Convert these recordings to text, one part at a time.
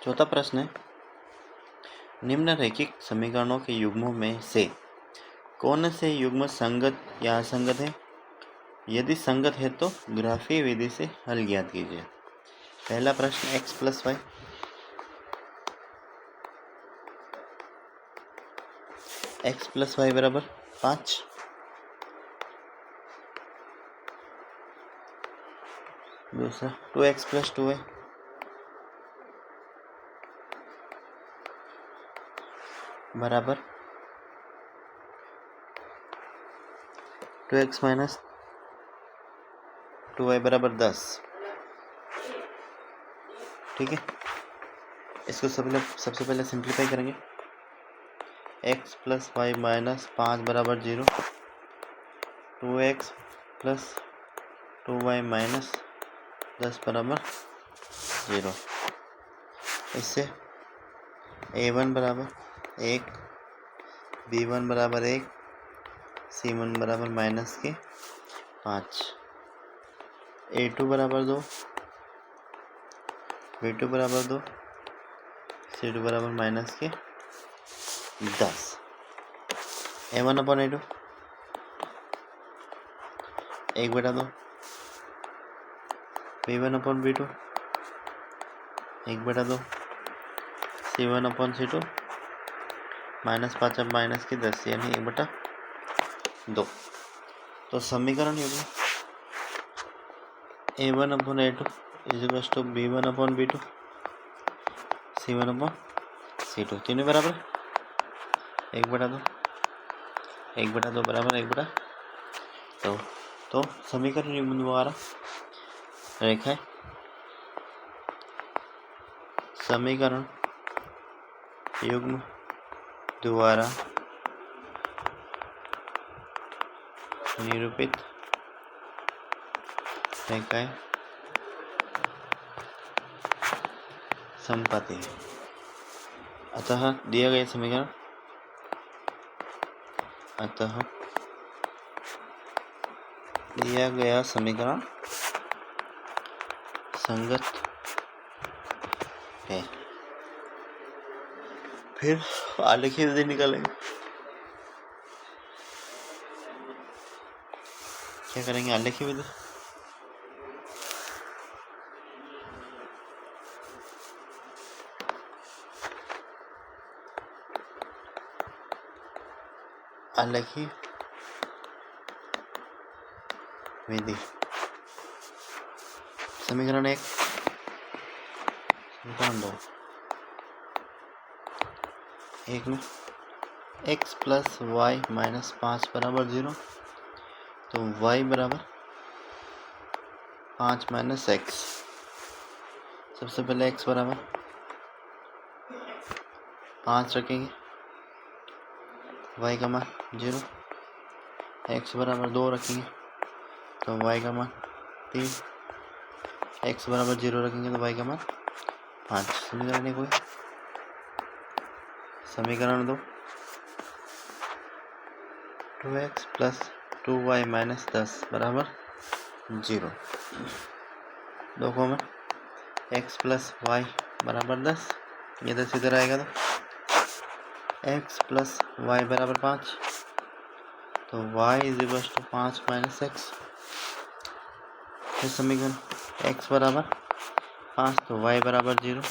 चौथा प्रश्न है, निम्नलिखित समीकरणों के युग्मों में से कौन से युग्म संगत या असंगत है? यदि संगत है तो ग्राफीय विधि से हल ज्ञात कीजिए। पहला प्रश्न x plus y, x plus y बराबर 5। दूसरा 2x प्लस 2y बराबर 2x माइनस 2y बराबर 10। ठीक है, इसको सबसे पहले सिंप्लीफाई करेंगे। x प्लस वाई माइनस 5 बराबर 0, 2x प्लस 2y माइनस 10 बराबर 0। इससे a1 बराबर 1, b1 बराबर 1, c1 बराबर माइनस के 5, a2 बराबर 2, b2 बराबर 2, c2 बराबर माइनस के 10। a1 upon a2 1/2, b1 upon b2 1/2, c1 upon c2 minus 5 अब माइनस के 10 यानी 1/2। तो समीकरण युग्म a1 upon a2 is to b1 upon b2 c1 upon c2 तीनों बराबर 1/2 1/2 बराबर 1/2। तो समीकरण युग्म द्वारा रेखा समीकरण युग्म द्वारा निरूपित रेखाएं समपाती है। अतः दिया गया समीकरण संगत है। फिर आलेखीय विधि निकालेंगे। क्या करेंगे? आलेखीय विधि। आलेखीय विधि समीकरण 1, समीकरण 2। एक में x प्लस वाई माइनस 5 बराबर 0, तो y बराबर 5 माइनस एक्स। सबसे पहले x बराबर 5 रखेंगे, y का मान 0, x बराबर 2 रखेंगे तो y का मान 3, x बराबर 0 रखेंगे तो y का मान 5। समीकरण 1 हुई। समीकरण 2, 2x प्लस 2y माइनस 10 बराबर 0। दो को में x प्लस वाई बराबर 10, ये 10 इधर आएगा तो x प्लस वाई बराबर 5, तो y is equal to 5 minus x. फिर समीकरण x बराबर 5 तो y बराबर 0,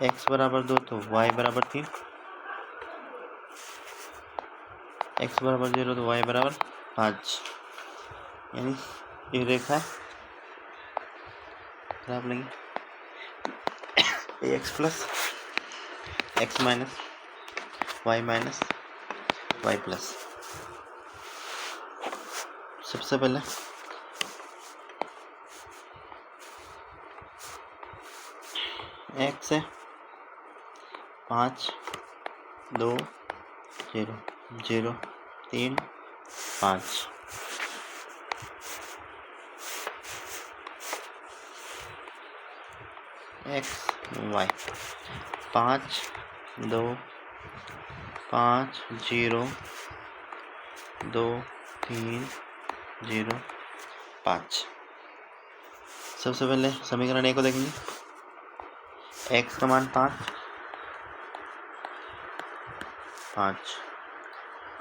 x बराबर 2 तो y बराबर 3, x बराबर 0 तो y बराबर 5। यानी ये रेखा आप लेंगे x plus x minus y plus. सबसे पहले एक्स है 5 2 0 0 3 5। X y 5 2 5 0 2 3 0 5। सबसे पहले समीकरण 1 को देखेंगे। x का मान 5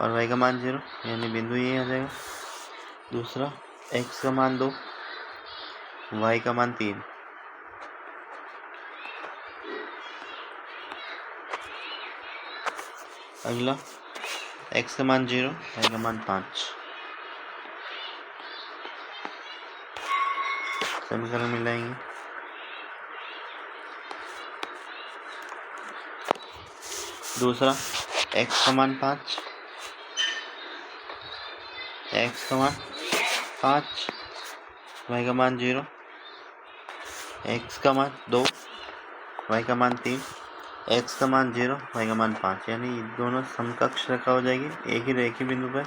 और y का मान 0, यानी बिंदु ये आ जाएगा। दूसरा x का मान 2, y का मान 3। अगला x का मान 0, y का मान 5। समीकरण मिलाएंगे। दूसरा x का मान 5, x का मान 5, y का मान 0, x का मान 2, y का मान 3, x का मान 0, y का मान 5, यानी दोनों समकक्ष रेखा हो जाएगी एक ही रेखीय बिंदु पर।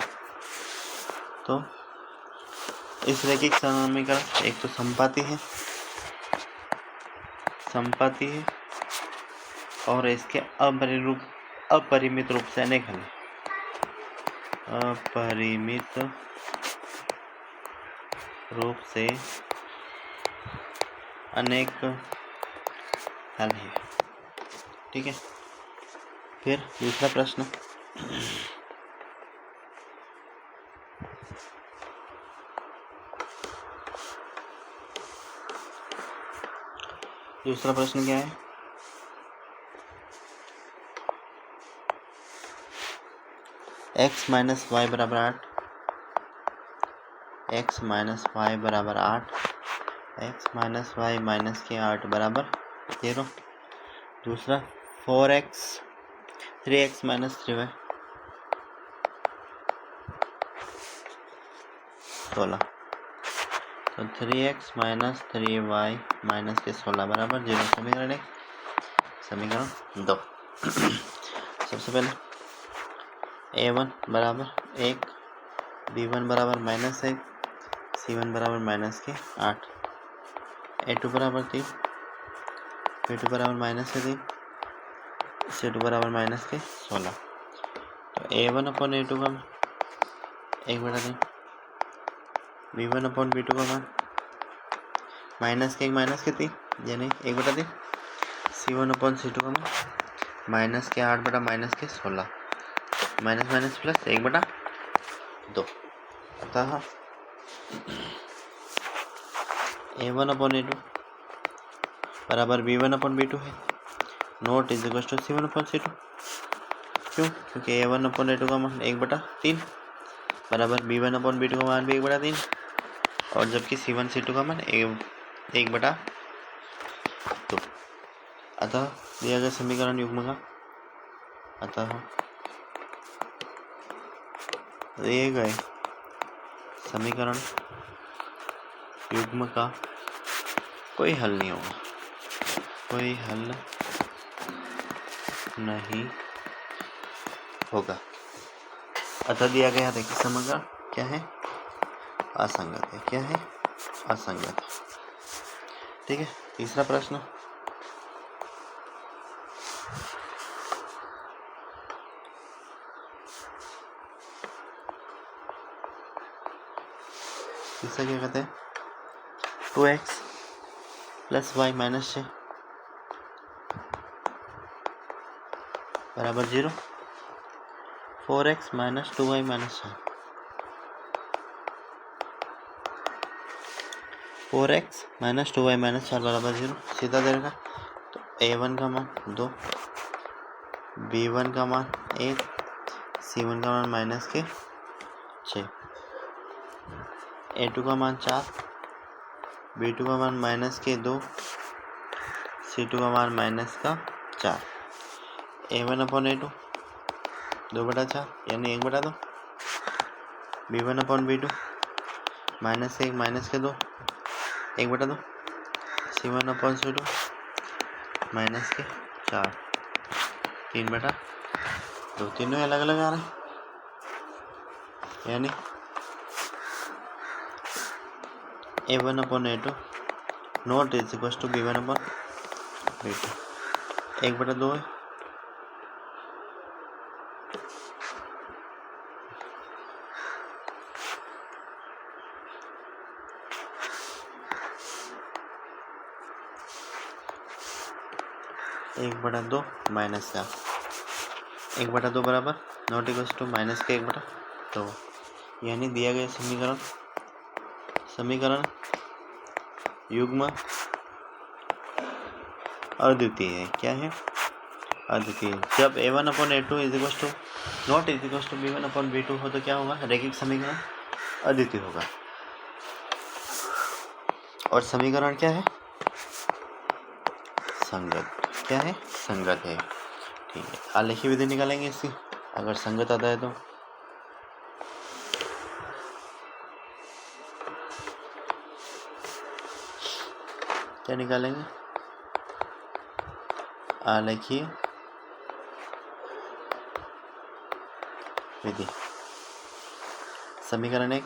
तो इस रैखिक समीकरण एक तो समपाती है और इसके अपरिमित रूप से अनेक हल। अपरिमित रूप से अनेक हल है। ठीक है, फिर दूसरा प्रश्न। दूसरा प्रश्न क्या है? x माइनस वाई बराबर 8, x माइनस वाई बराबर 8, x माइनस वाई माइनस के 8 बराबर 0। दूसरा 4x 3x माइनस 3y 16। तो 3x माइनस 3y माइनस के 16 बराबर 0। समीकरण 1। समीकरण 2। सबसे पहले a1 बराबर 1, b1 बराबर -1, c1 बराबर माइनस के 8, a2 बराबर 3, b2 बराबर -3, c2 बराबर माइनस के 16। तो a1 अपॉन a2 का 1/3, b1 अपॉन b2 का मान -1 -3 यानी 1/3, c1 अपॉन c2 का मान -8 बटा -16, माइनस माइनस प्लस 1/2। अतः a1 अपॉन a2 बराबर b1 अपॉन b2 है, not is equal to c1 upon c2। क्यों? क्योंकि a1 अपॉन a2 का मान 1/3 बराबर b1 अपॉन b2 का मान भी 1/3, और जबकि c1 c2 का मान 1/2। अतः दिया गया समीकरण युग्म का दिए गए समीकरण युग्म का कोई हल नहीं होगा, कोई हल नहीं होगा। अतः दिया गया देखिए समीकरण क्या है? असंगत है। क्या है? असंगत। ठीक है, तीसरा प्रश्न। तीसरा क्या कहते हैं? 2x प्लस वाई माइनस 6 बराबर 0, 4x minus 2y minus 6, 4x minus 2y minus 4 बराबर 0। सीधा देगा तो a1 का मान 2, b1 का मान 1, c1 का मान माइनस के 6, a2 का मान 4, b2 का मान माइनस के 2, c2 का मान माइनस का 4, a1 अपॉन a2 2/4 यानी 1/2, b1 अपॉन b2 -1 माइनस के 2 1/2, c1 अपॉन c2 माइनस के 4 3/2। तीनों अलग अलग आ रहे हैं, यानी a1 upon a2 not is equal to b1 upon b2 1/2 है। 1/2 माइनस 4, 1/2 बराबर नॉट इक्वल टू माइनस के 1/2, यानी दिया गया समीकरण युग्म अद्वितीय है। क्या है? अद्वितीय। जब a1/a2 is equal to not is equal to b1/b2 हो तो क्या होगा? रैखिक समीकरण अद्वितीय होगा। और समीकरण क्या है? संगत। क्या है? संगत है। ठीक है, आलेखी विधि निकालेंगे इसकी, अगर संगत आता है तो। क्या निकालेंगे? आलेखीय विधि। समीकरण 1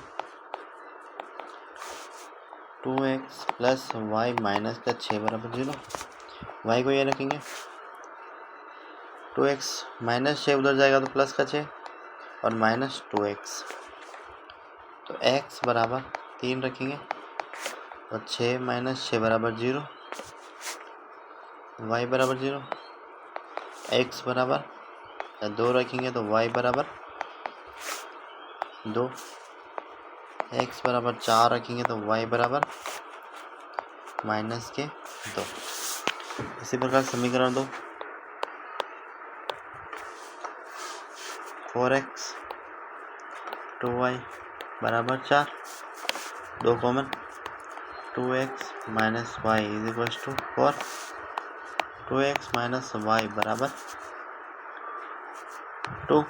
2x प्लस वाई माइनस का 6 बराबर 0। वाई को ये रखेंगे, 2x माइनस 6 उधर जाएगा तो प्लस का 6 और माइनस 2x, तो x बराबर 3 रखेंगे और 6 माइनस 6 बराबर 0, y बराबर 0, x बराबर 2 रखेंगे तो y बराबर 2, x बराबर 4 रखेंगे तो y बराबर माइनस के 2। इसी प्रकार समीकरण 2 4x 2y बराबर 4, 2 common, 2x minus y is equal to 4, 2x minus y बराबर 2।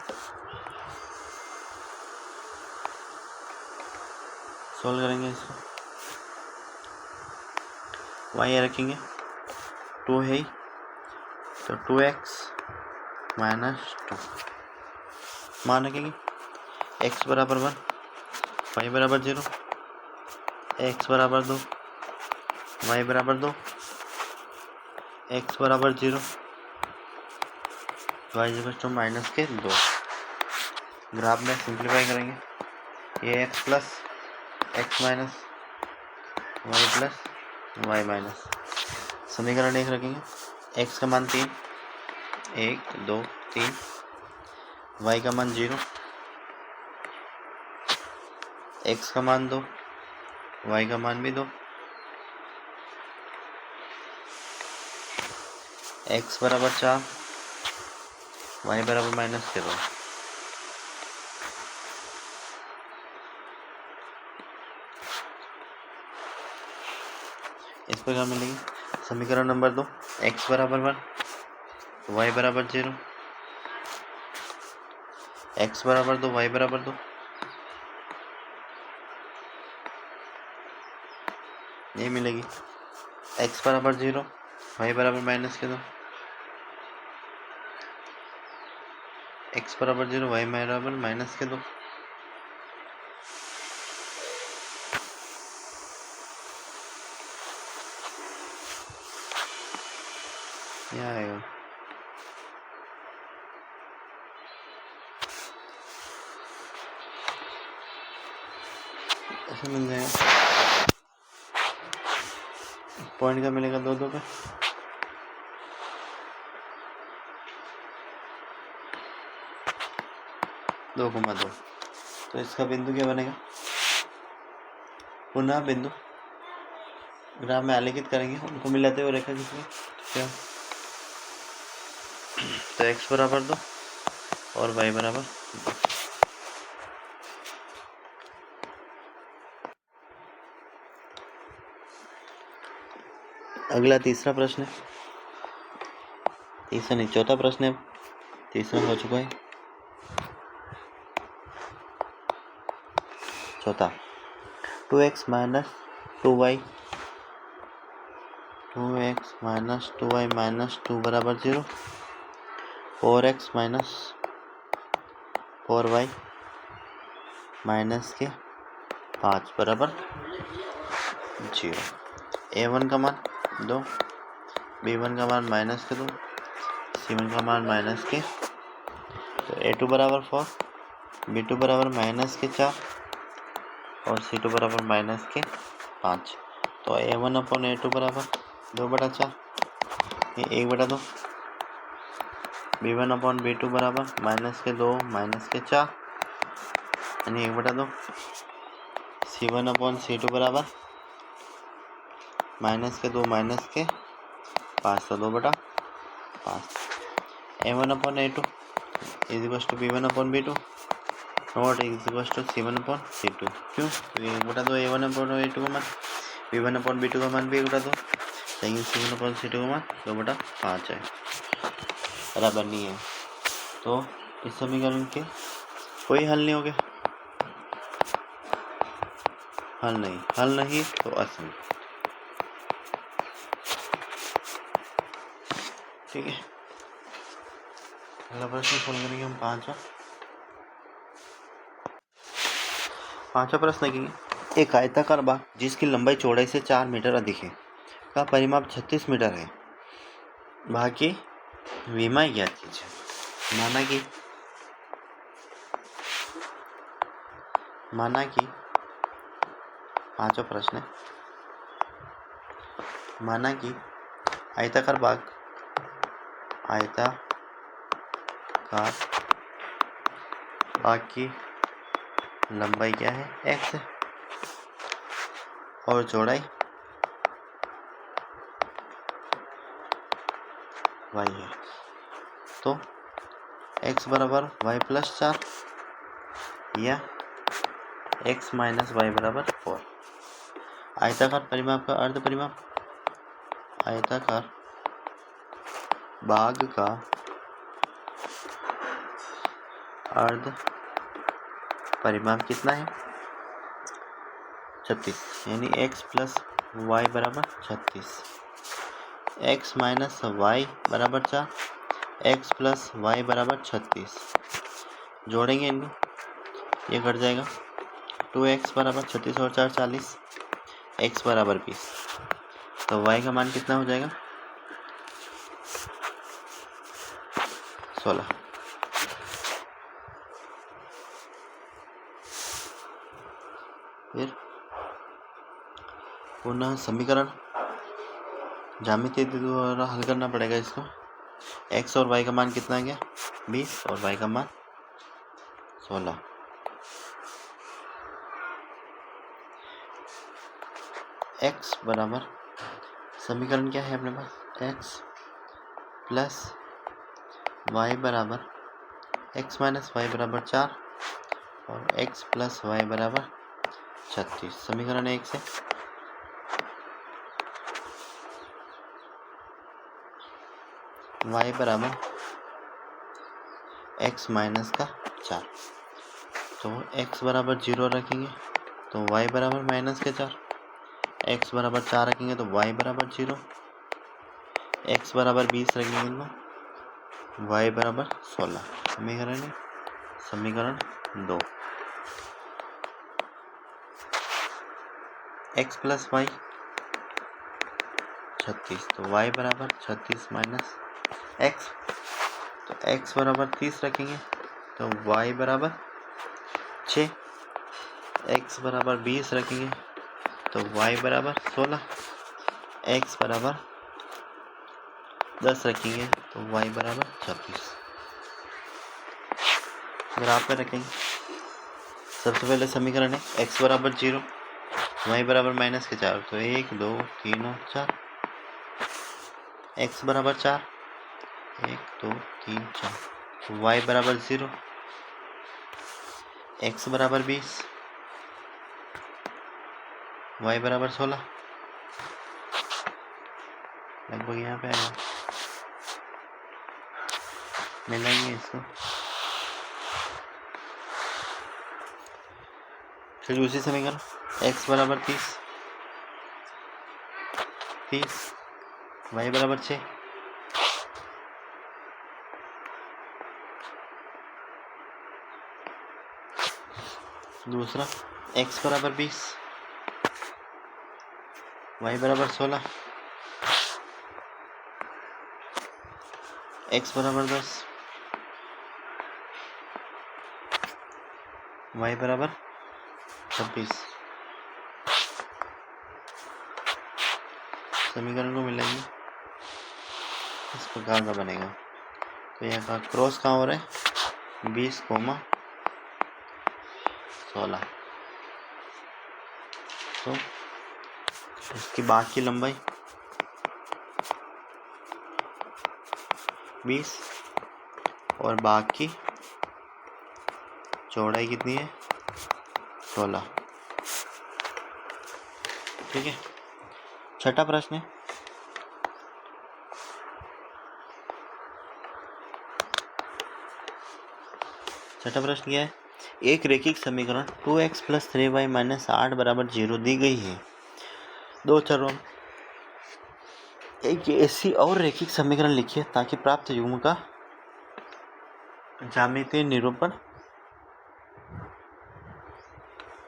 सोल्व करेंगे इसको, y रखेंगे, 2 है तो 2x माइनस 2, मान रखेंगे x बराबर 1, y बराबर 0, x बराबर 2, y बराबर 2, x बराबर 0, y इक्वल टू माइनस के 2। ग्राफ में सिंप्लीफाई करेंगे, ये x plus x minus y plus y minus. समीकरण 1 रखेंगे, x का मान 3, 1 2 3, y का मान 0, x का मान 2, y का मान भी 2, x बराबर 4, y बराबर माइनस के 2। इस प्रकार मिलेंगे समीकरण नंबर 2 x बराबर 1, y बराबर 0, x बराबर 2, y बराबर 2, ये मिलेगी x बराबर 0, y बराबर माइनस के 2, x बराबर 0, y बराबर माइनस के 2। क्या आएगा? ऐसे मिल जाएगा, पॉइंट का मिलेगा 2 2 पे, दो गुमा 2, तो इसका बिंदु क्या बनेगा? पुनः बिंदु ग्राफ में आलेखित करेंगे, उनको मिलाते हुए रेखा खींचेंगे। क्या? तो x बराबर 2 और y बराबर 2। अगला तीसरा प्रश्न है, तीसरा नहीं चौथा प्रश्न है, तीसरा हो चुका है, चौथा 2x minus 2y, 2x minus 2y minus 2 बराबर 0, 4x माइनस 4y माइनस के 5 बराबर 0। a1 का मान 2, b1 का मान माइनस के 2, c1 का मान माइनस के, तो a2 बराबर 4, b2 बराबर माइनस के 4 और c2 बराबर माइनस के 5। तो a1/a2 बराबर 2/4, ये 1/2, v1/v2 बराबर -2 -4 यानी 1/2। c1/c2 बराबर -2 -5 तो 2/5। a1/a2 b1/b2 not c1/c2। क्यों? तो 1/2 a1/a2 का मान b1/b2 का मान भी 1/2, लेकिन c1/c2 का मान 2/5 है, बराबर नहीं है। तो इस समीकरण के कोई हल नहीं हो गया, हल नहीं तो असम। ठीक है, अगला प्रश्न सोल्व करेंगे हम। पांचवा प्रश्न देखेंगे। एक आयताकार बाग जिसकी लंबाई चौड़ाई से 4 मीटर अधिक है का परिमाप 36 मीटर है। बाग की विमाएं ज्ञात कीजिए। माना कि पांचवा प्रश्न है। माना कि आयताकार बाग की लंबाई क्या है? x है और चौड़ाई y है। तो x बराबर y प्लस 4 या x माइनस y बराबर 4। आयताकार परिमाप का अर्ध परिमाप, आयताकार बाग का अर्ध परिमाप कितना है? 36, यानी x प्लस y बराबर 36, x माइनस y बराबर 4, x प्लस y बराबर 36। जोड़ेंगे इनको, ये कट जाएगा। 2x बराबर 36 और 4 40, x बराबर 20। तो y का मान कितना हो जाएगा? 16। फिर पुनः समीकरण ज्यामितीय द्वारा हल करना पड़ेगा इसको। x और y का मान कितना आ गया? 20 और y का मान 16। x बराबर, समीकरण क्या है अपने पास? x प्लस y बराबर x माइनस y बराबर 4 और x प्लस y बराबर 36। समीकरण 1 से y बराबर x माइनस का 4, तो x बराबर 0 रखेंगे तो y बराबर माइनस के 4, x बराबर 4 रखेंगे तो y बराबर 0, x बराबर 20 रखेंगे तो y बराबर 16। समीकरण 2। x प्लस y 36, तो y बराबर 36 माइनस x, तो x बराबर 30 रखेंगे तो y बराबर 6, x बराबर 20 रखेंगे तो y बराबर 16, x बराबर 10 रखेंगे तो y बराबर 26। ग्राफ पे रखेंगे। सबसे पहले समीकरण है x बराबर 0, y बराबर माइनस के 4, तो 1 2 3 और 4। x बराबर 4, 1 2 3 4, तो y बराबर 0, x बराबर 20, y बराबर 16। लगभग यहाँ पे आएगा, मिलाएंगे इसको। फिर दूसरी समीकरण x बराबर 30, y बराबर 6, दूसरा x बराबर 20, y बराबर 16, x बराबर 10, y बराबर 26। समीकरण को मिलाएंगे, इस प्रकार का बनेगा। तो यहाँ का क्रॉस कहाँ हो रहा है 20,16। तो इसकी बाग की लंबाई 20 और बाग की चौड़ाई कितनी है 16। ठीक है। छठा प्रश्न है, छठा प्रश्न क्या है, एक रैखिक समीकरण 2x + 3y - 8 = 0 दी गई है। दो चरों में एक ऐसी और रैखिक समीकरण लिखिए ताकि प्राप्त युग्म का ज्यामितीय निरूपण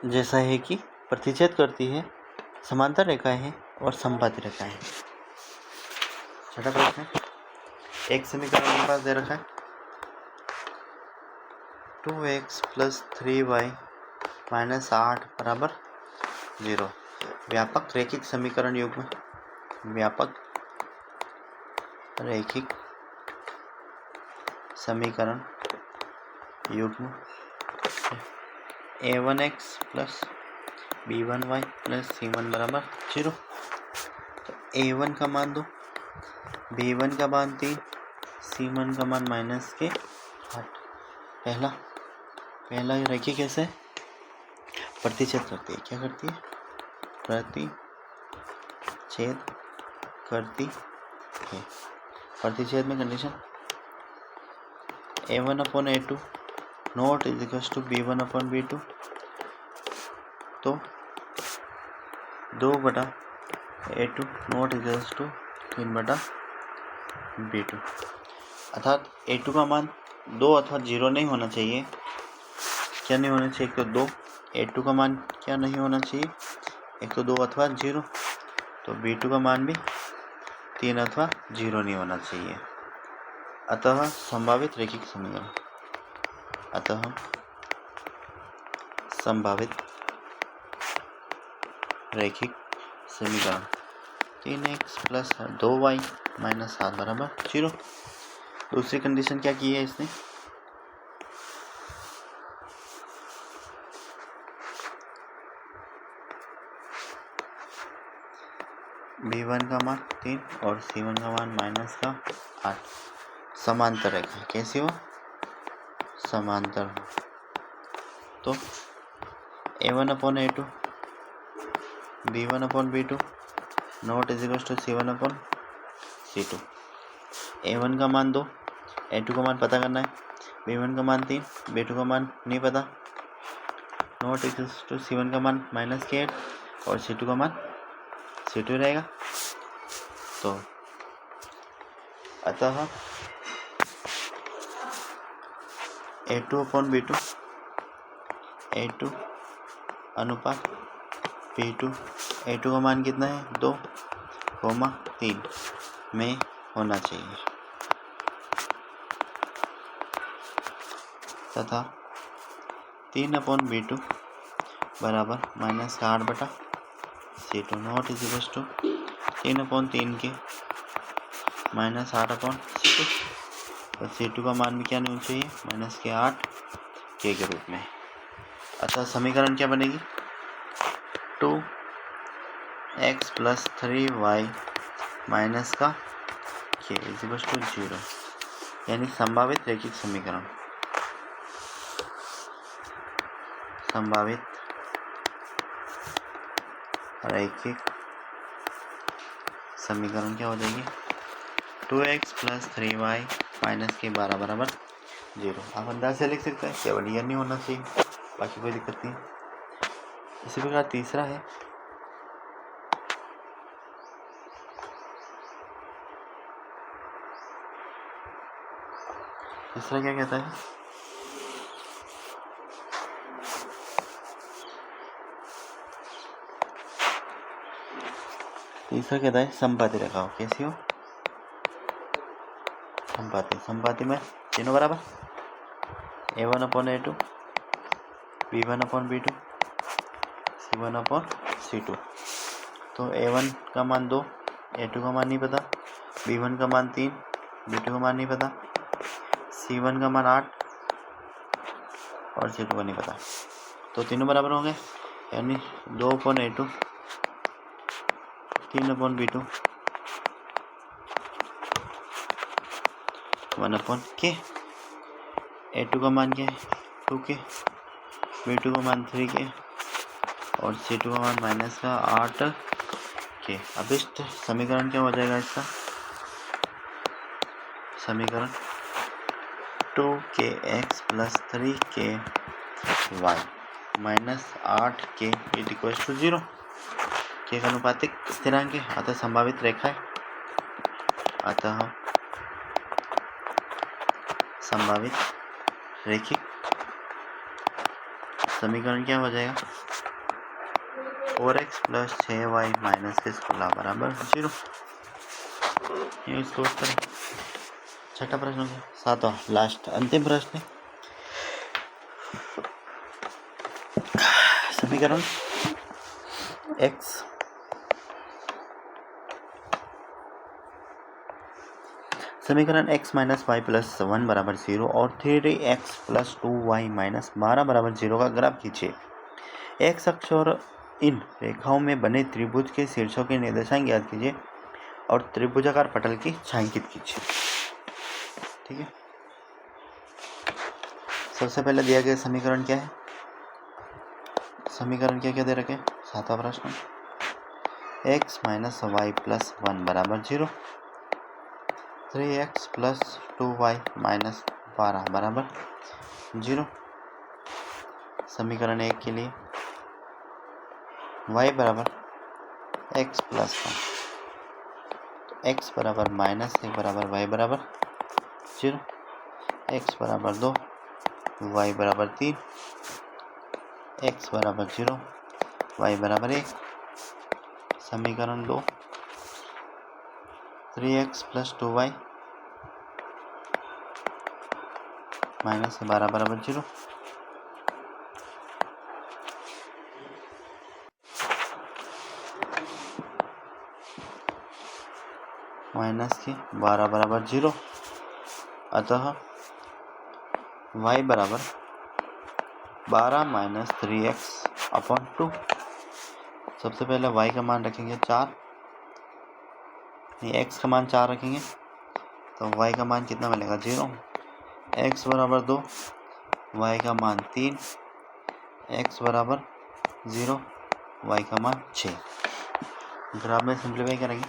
जैसा है कि प्रतिच्छेद करती है, समांतर रेखाएं हैं और समबाहु रेखाएं हैं। छठा प्रश्न, एक समीकरण मेरे पास दे रखा है 2x + 3y - 8 = 0। व्यापक रैखिक समीकरण युग्म, व्यापक रैखिक समीकरण युग्म a1x + b1y + c1 = 0। तो a1 का मान 2, b1 का मान 3, c1 का मान -8। पहला रैखिक कैसे प्रतिच्छेद करती है, क्या करती है प्रतिच्छेद करती है। प्रतिच्छेद में कंडीशन a1/a2 नॉट = b1/b2। तो 2/a2 नॉट = 3/b2। अर्थात a2 का मान 2 अथवा 0 नहीं होना चाहिए। क्या नहीं होना चाहिए? एक तो 2, a2 का मान क्या नहीं होना चाहिए? एक तो 2 अथवा 0। तो b2 का मान भी 3 अथवा 0 नहीं होना चाहिए। अतः संभावित रैखिक समीकरण, अतः संभावित रैखिक समीकरण 3x + 2y - 7 = 0। दूसरी कंडीशन क्या की है इसने, b1 का मान 3 और c1 का मान -8। समांतर रेखा कैसी हो, समांतर हो। तो a1/a2 b1/b2 not = c1/c2। a1 का मान 2, a2 का मान पता करना है, b1 का मान 3, b2 का मान नहीं पता, नॉट = c1 का मान -8 और c2 का मान c2 रहेगा। तो अतः a2/b2 a2 अनुपात b2, a2 का मान कितना है 2, 3 में होना चाहिए तथा 3/b2 बराबर -8/c2 नॉट = 3/3 के -8/c2। और c2 का मान भी क्या नहीं होना चाहिए -8 के रूप में। अतः समीकरण क्या बनेगी 2x + 3y - k = 0, यानी संभावित रैखिक समीकरण, संभावित रैखिक समीकरण क्या हो जाएगी 2x + 3y - k = 0। आप अंदाज से लिख सकते हैं, केवल यह नहीं होना चाहिए, बाकी कोई दिक्कत नहीं। इसी प्रकार तीसरा है, तीसरा क्या कहता है तीसरा कहता है समबाहु रेखा हो, कैसी हो समबाहु में तीनों बराबर a1/a2 b1/b2 c1/c2। तो a1 का मान 2, a2 का मान नहीं पता, b1 का मान 3, b2 का मान नहीं पता, C1 का मान 8 और C2 का नहीं पता, तो तीनों बराबर होंगे, यानी 2/A2 3/B2 1/K। A2 का मान क्या है 2K, B2 का मान 3K और C2 का मान माइनस का 8K। अब इस समीकरण क्या हो जाएगा, इसका समीकरण 2KX plus 3KY minus 8K is equal to 0। K का अनुपातिक स्थिरांक है, अतः संभावित रेखा है, अतः संभावित रेखिक समीकरण क्या हो जाएगा 4x प्लस 6y माइनस 16 बराबर 0। ये इसको उत्तर है। छठा प्रश्न हो गया, सातवां लास्ट अंतिम प्रश्न है। समीकरण x समीकरण x माइनस वाई प्लस 1 बराबर 0 और 3x प्लस 2y माइनस 12 बराबर 0 का ग्राफ खींचिए। x अक्ष और इन रेखाओं में बने त्रिभुज के शीर्षों के निर्देशांक ज्ञात कीजिए और त्रिभुजाकार पटल की छायांकित कीजिए। ठीक है, सबसे पहले दिया गया समीकरण क्या है, समीकरण क्या क्या दे रखे, सातवां प्रश्न x माइनस वाई प्लस 1 बराबर 0, 3x प्लस 2y माइनस 12 बराबर 0। समीकरण 1 के लिए y बराबर x प्लस 1, x बराबर माइनस 1 बराबर y बराबर 0, x बराबर 2 y बराबर 3, x बराबर 0 y बराबर 1। समीकरण 2 3x प्लस 2y माइनस 12 बराबर 0, माइनस के 12 बराबर 0, अतः y बराबर 12 माइनस 3x अपॉन 2। सबसे पहले y का मान रखेंगे 4, x का मान 4 रखेंगे तो y का मान कितना मिलेगा 0, x बराबर 2, y का मान 3, x बराबर 0, y का मान 6। ग्राफ में सिंप्लीफाई करेंगे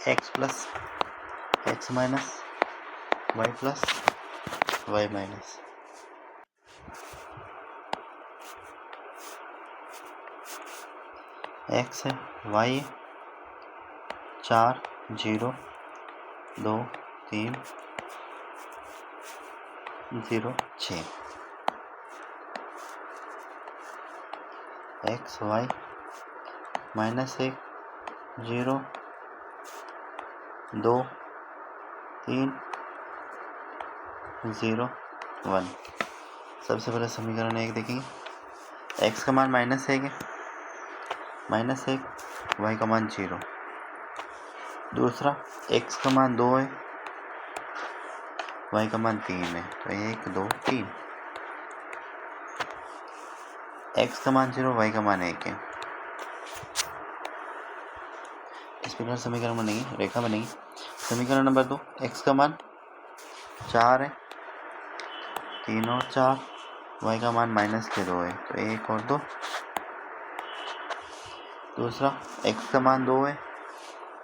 x plus x minus y plus y minus x है y है 4 0 2 3 0 6, x y माइनस 1 0 2 3 0 1। सबसे पहले समीकरण 1 देखेंगे, x का मान माइनस 1 है, माइनस 1 y का मान 0। दूसरा x का मान 2 है, y का मान 3 है, तो 1 2 3। x का मान 0 y का मान 1 है। इस प्रकार समीकरण बनेगी, रेखा बनेगी। समीकरण नंबर 2 x का मान 4 है, 3 और 4, y का मान माइनस के 2 है, तो 1 और 2। दूसरा x का मान 2 है,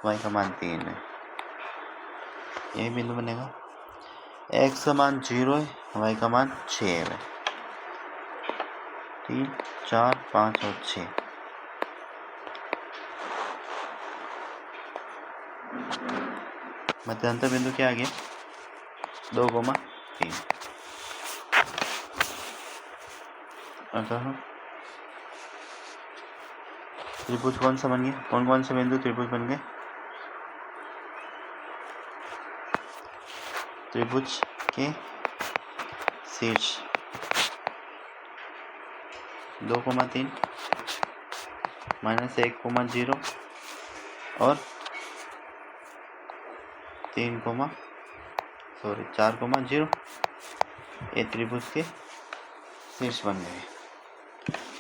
y का मान 3 है, यही बिंदु बनेगा। x का मान 0 है, y का मान 6 है, 3 4 5 और 6। मध्यांतर बिंदु क्या आ गया 2,3। अतः त्रिभुज कौन सा बन गया, कौन कौन से बिंदु त्रिभुज बन गए, त्रिभुज के शीर्ष 2,3 माइनस 1,0 और 3,7। सॉरी 4,0 ये त्रिभुज के शीर्ष बन गए।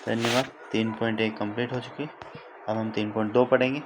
धन्यवाद। 3.1 कंप्लीट हो चुकी। अब हम 3.2 पढ़ेंगे।